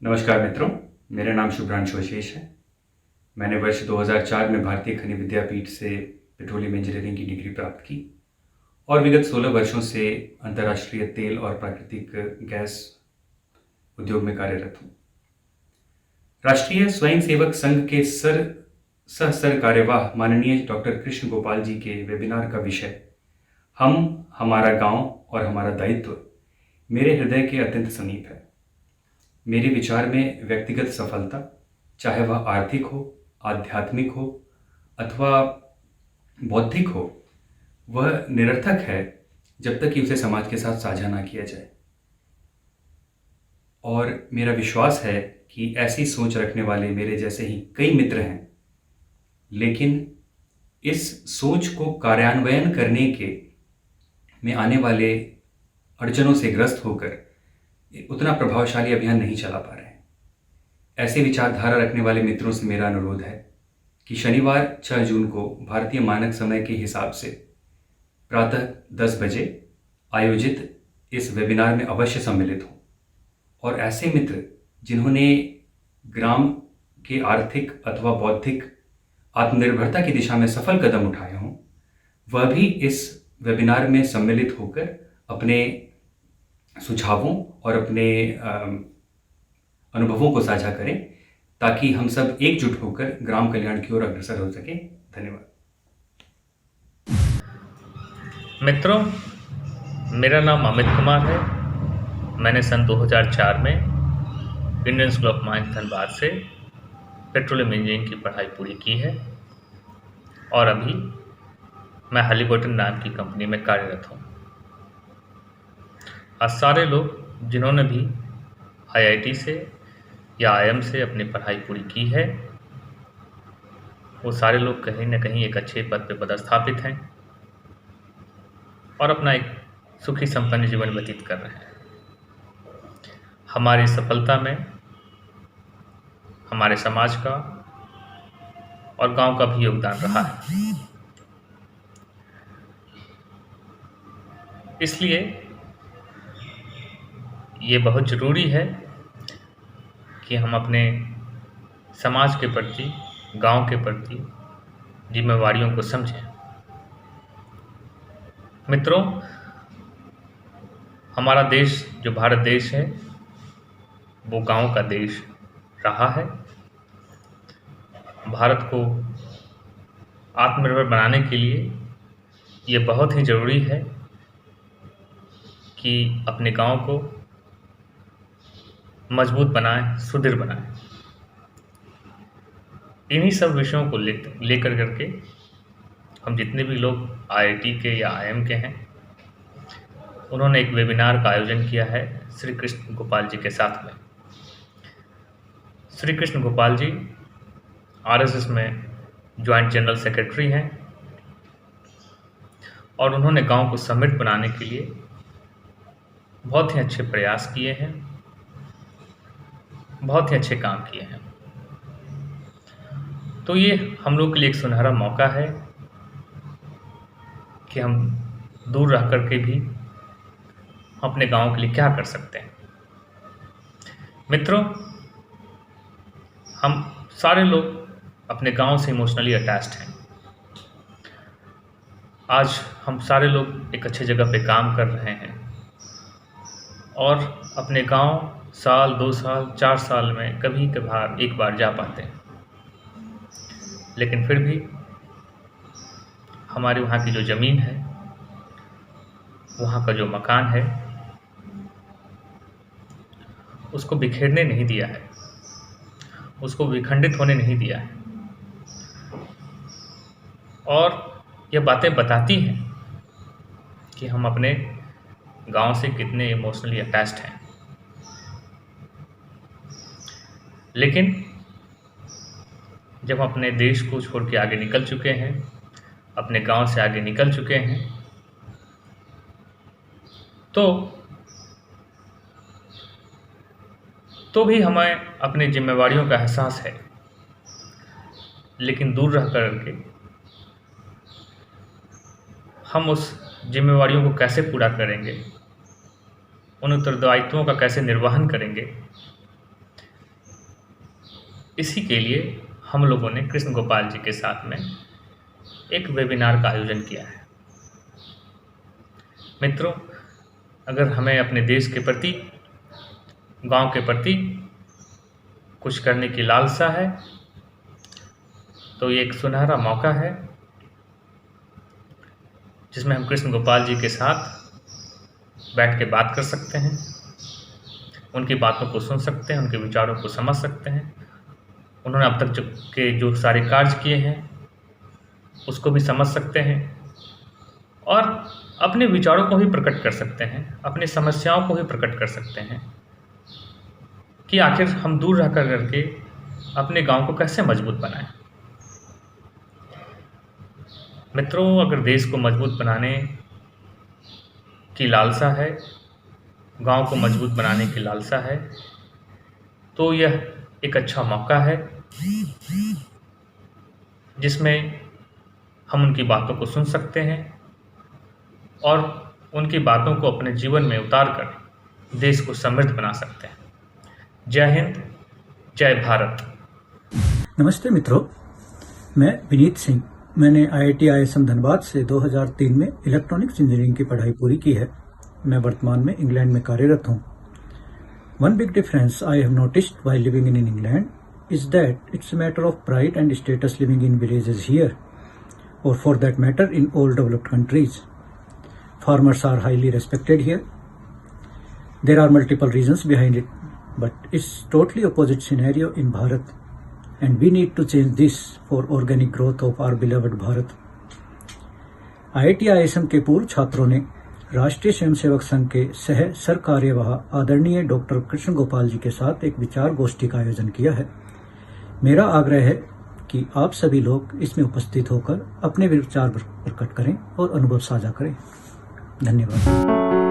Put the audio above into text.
नमस्कार मित्रों, मेरा नाम शुभ्रांशु आशीष है। मैंने वर्ष 2004 में भारतीय खनिज विद्यापीठ से पेट्रोलियम इंजीनियरिंग की डिग्री प्राप्त की और विगत 16 वर्षों से अंतर्राष्ट्रीय तेल और प्राकृतिक गैस उद्योग में कार्यरत हूँ। राष्ट्रीय स्वयंसेवक संघ के सह कार्यवाह माननीय डॉक्टर कृष्ण गोपाल जी के वेबिनार का विषय हम, हमारा गांव और हमारा दायित्व मेरे हृदय के अत्यंत समीप है। मेरे विचार में व्यक्तिगत सफलता, चाहे वह आर्थिक हो, आध्यात्मिक हो अथवा बौद्धिक हो, वह निरर्थक है जब तक कि उसे समाज के साथ साझा ना किया जाए। और मेरा विश्वास है कि ऐसी सोच रखने वाले मेरे जैसे ही कई मित्र हैं, लेकिन इस सोच को कार्यान्वयन करने के में आने वाले अड़चनों से ग्रस्त होकर उतना प्रभावशाली अभियान नहीं चला पा रहे हैं। ऐसे विचारधारा रखने वाले मित्रों से मेरा अनुरोध है कि शनिवार 6 जून को भारतीय मानक समय के हिसाब से प्रातः 10 बजे आयोजित इस वेबिनार में अवश्य सम्मिलित हों और ऐसे मित्र जिन्होंने ग्राम के आर्थिक अथवा बौद्धिक आत्मनिर्भरता की दिशा में सफल कदम उठाए हों, वह भी इस वेबिनार में सम्मिलित होकर अपने सुझावों और अपने अनुभवों को साझा करें ताकि हम सब एकजुट होकर ग्राम कल्याण की ओर अग्रसर हो सकें। धन्यवाद। मित्रों, मेरा नाम अमित कुमार है। मैंने सन 2004 में Indian school of mines Dhanbad से पेट्रोलियम इंजीनियरिंग की पढ़ाई पूरी की है और अभी मैं हालीबर्टन नाम की कंपनी में कार्यरत हूँ। आज सारे लोग जिन्होंने भी आईआईटी से या आईएम से अपनी पढ़ाई पूरी की है, वो सारे लोग कहीं न कहीं एक अच्छे पद पर पदस्थापित हैं और अपना एक सुखी संपन्न जीवन व्यतीत कर रहे हैं। हमारी सफलता में हमारे समाज का और गांव का भी योगदान रहा है। इसलिए ये बहुत ज़रूरी है कि हम अपने समाज के प्रति, गांव के प्रति जिम्मेवारियों को समझें। मित्रों, हमारा देश जो भारत देश है वो गांव का देश रहा है। भारत को आत्मनिर्भर बनाने के लिए ये बहुत ही ज़रूरी है कि अपने गांव को मजबूत बनाएं, सुदृढ़ बनाएं। इन्हीं सब विषयों को लेकर करके हम जितने भी लोग आईआईटी के या आईएम के हैं, उन्होंने एक वेबिनार का आयोजन किया है श्री कृष्ण गोपाल जी के साथ में। श्री कृष्ण गोपाल जी आरएसएस में ज्वाइंट जनरल सेक्रेटरी हैं और उन्होंने गांव को समृद्ध बनाने के लिए बहुत ही अच्छे प्रयास किए हैं, बहुत ही अच्छे काम किए हैं। तो ये हम लोग के लिए एक सुनहरा मौका है कि हम दूर रह कर के भी अपने गांव के लिए क्या कर सकते हैं। मित्रों, हम सारे लोग अपने गांव से इमोशनली अटैच्ड हैं। आज हम सारे लोग एक अच्छे जगह पे काम कर रहे हैं और अपने गांव साल, 2 साल, 4 साल में कभी कभार एक बार जा पाते हैं, लेकिन फिर भी हमारे वहाँ की जो ज़मीन है, वहाँ का जो मकान है, उसको बिखेरने नहीं दिया है, उसको विखंडित होने नहीं दिया है। और ये बातें बताती हैं कि हम अपने गांव से कितने इमोशनली अटैच्ड हैं। लेकिन जब हम अपने देश को छोड़ के आगे निकल चुके हैं, अपने गांव से आगे निकल चुके हैं, तो भी हमें अपनी जिम्मेवारियों का एहसास है। लेकिन दूर रह कर के हम उस जिम्मेवारियों को कैसे पूरा करेंगे, उन उत्तरदायित्वों का कैसे निर्वहन करेंगे, इसी के लिए हम लोगों ने कृष्ण गोपाल जी के साथ में एक वेबिनार का आयोजन किया है। मित्रों, अगर हमें अपने देश के प्रति, गांव के प्रति कुछ करने की लालसा है तो ये एक सुनहरा मौका है जिसमें हम कृष्ण गोपाल जी के साथ बैठ के बात कर सकते हैं, उनकी बातों को सुन सकते हैं, उनके विचारों को समझ सकते हैं। उन्होंने अब तक जो सारे कार्य किए हैं उसको भी समझ सकते हैं और अपने विचारों को भी प्रकट कर सकते हैं, अपनी समस्याओं को भी प्रकट कर सकते हैं कि आखिर हम दूर रह करके अपने गांव को कैसे मजबूत बनाएं। मित्रों, अगर देश को मजबूत बनाने की लालसा है, गांव को मजबूत बनाने की लालसा है, तो यह एक अच्छा मौका है जिसमें हम उनकी बातों को सुन सकते हैं और उनकी बातों को अपने जीवन में उतार कर देश को समृद्ध बना सकते हैं। जय हिंद, जय भारत। नमस्ते मित्रों, मैं विनीत सिंह। मैंने IIT ISM धनबाद से 2003 में इलेक्ट्रॉनिक्स इंजीनियरिंग की पढ़ाई पूरी की है। मैं वर्तमान में इंग्लैंड में कार्यरत हूँ। One big difference I have noticed while living in England is that it's a matter of pride and status living in villages here, or for that matter in all developed countries. Farmers are highly respected here. There are multiple reasons behind it, but it's totally opposite scenario in Bharat, and we need to change this for organic growth of our beloved Bharat. IIT ISM के पूर्व छात्रों ने राष्ट्रीय स्वयंसेवक संघ के सह सरकार्यवाह आदरणीय doctor Krishna Gopal ji के साथ एक विचार गोष्ठी का आयोजन किया है। मेरा आग्रह है कि आप सभी लोग इसमें उपस्थित होकर अपने विचार प्रकट करें और अनुभव साझा करें। धन्यवाद।